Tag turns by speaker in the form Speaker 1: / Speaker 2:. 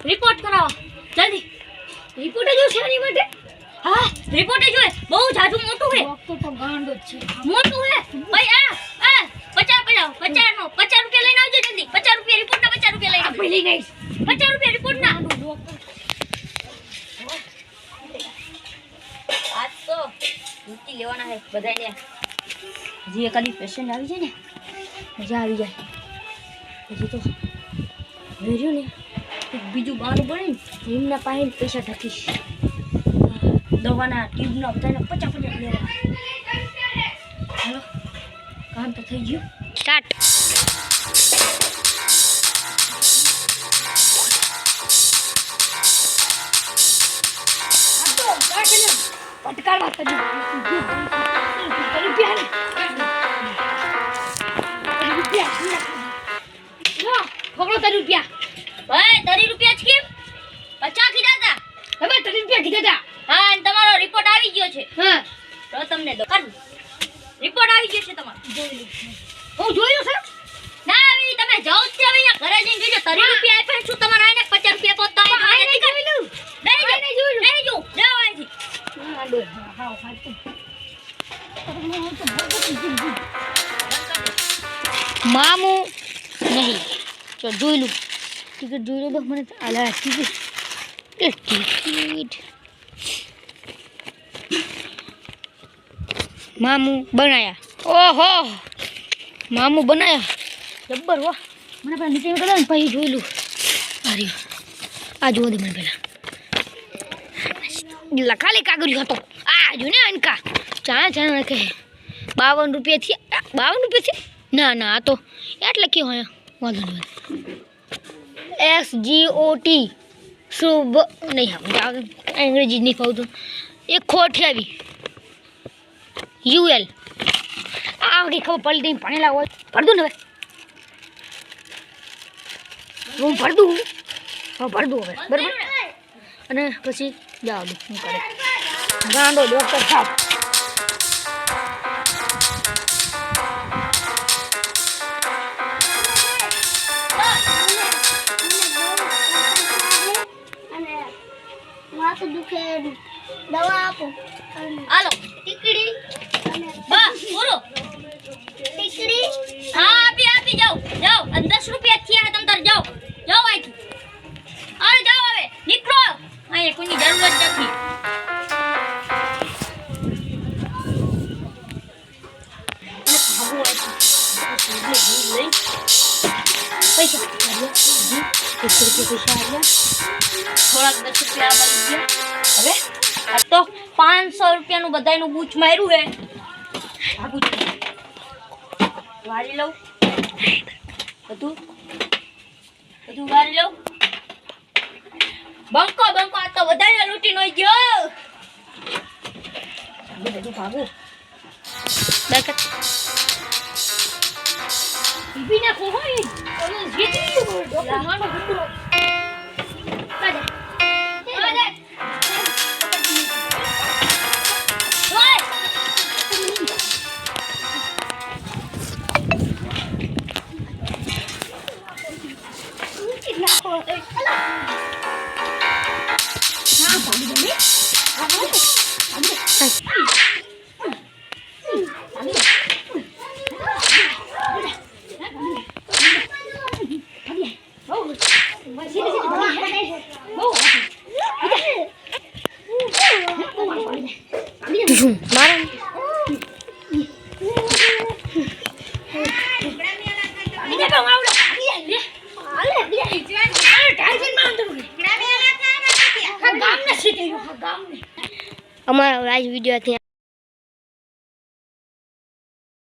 Speaker 1: report કરાવો જલ્દી report જો છે એની માટે હા રિપોર્ટ જો બહુ જાજુ મોટું છે ડોક્ટર તો ગાંડો છે મોટું છે ભાઈ આ 50 નો 50 રૂપિયા લઈને આવજો જલ્દી 50 રૂપિયા રિપોર્ટ ના 50 રૂપિયા લઈને આપણે લઈને આવીશ 50 રૂપિયા રિપોર્ટ ના આજ તો ડ્યુટી લેવાના છે બધાને જે કદી પેશન્ટ આવી જાય ને મજા આવી જાય હજી તો વેર્યું ને બીજું બાનું બને ને એમના પાસે પૈસા ઢકીશ દવાના ટ્યુબના બધાને 50 લેવા હાલો કામ તો થઈ ગયું સ્ટાર્ટ પટકારવા કરી રૂપિયા ભાઈ 30 રૂપિયા છે કેમ 50 કીધા હતા હવે 30 રૂપિયા કીધા હતા હા અને તમારો રિપોર્ટ આવી ગયો છે હા તો તમને દો કર રિપોર્ટ આવી ગયો છે તમારો હું જોયું છે ના આવી તમે જાવ જ છે અહીંયા ઘરે જઈને જોજો 30 રૂપિયા આપ્યા છું તમારા આને 50 રૂપિયા પોતા આને નહીં કરી લઉં નહીં જો જાવ અહીંથી હા દો હા ફાટતું મામુ નહીં ચલ જોઈ લું ટિકિટ જોઈ લો મને આલા ટિકિટ મામુ બનાયા ઓહો મામુ બનાયા જબ્બર વાહ મને પેલા નીચે ગયો ને પછી જોઈ લું અરે આ જોવા દે મને પેલા ખાલી કાગળિયો હતો આ જો ને અનકા ચા કહે 52 રૂપિયા થી 52 રૂપિયા થી ના ના આ તો એટલે કેવું હોય વાંધો નહીં SGOT શુભ નહીં હા અંગ્રેજી નહીં ફાવતું એક ખોટ આવી UL આ વખતે ખબર પડી દઈને ભણેલા હોય ભરદું ને હવે હું ભરદું હવે બરાબર અને પછી જાવ દઉં હું કરે ગાંડો ડોક્ટર સાહેબ
Speaker 2: માથું દુખે દવા આપો
Speaker 1: હાલો ટીકડી બા પૂરો
Speaker 2: ટીકડી
Speaker 1: હા આપી જાઓ 10 રૂપિયા થયા તમ તાર જાઓ અહીંથી અરે જાઓ હવે નીકળો અહીંયા કોઈની જરૂર જ નથી પૈસા થોડાક 10 રૂપિયા મળી ગયા હવે આ તો 500 રૂપિયાનું બધાયનું બૂચ માર્યું હે આ બૂચ વાળી લઉં બધું વાળી લઉં બંકો આ તો બધાને લૂંટી નોઈ ગયો બધું ભાગું દરકત બીબી ના કો હોય ઓલો જીતી ગયો ડોક્ટર માનો ગુંડો કાજા
Speaker 2: અમારો આજ વિડીયો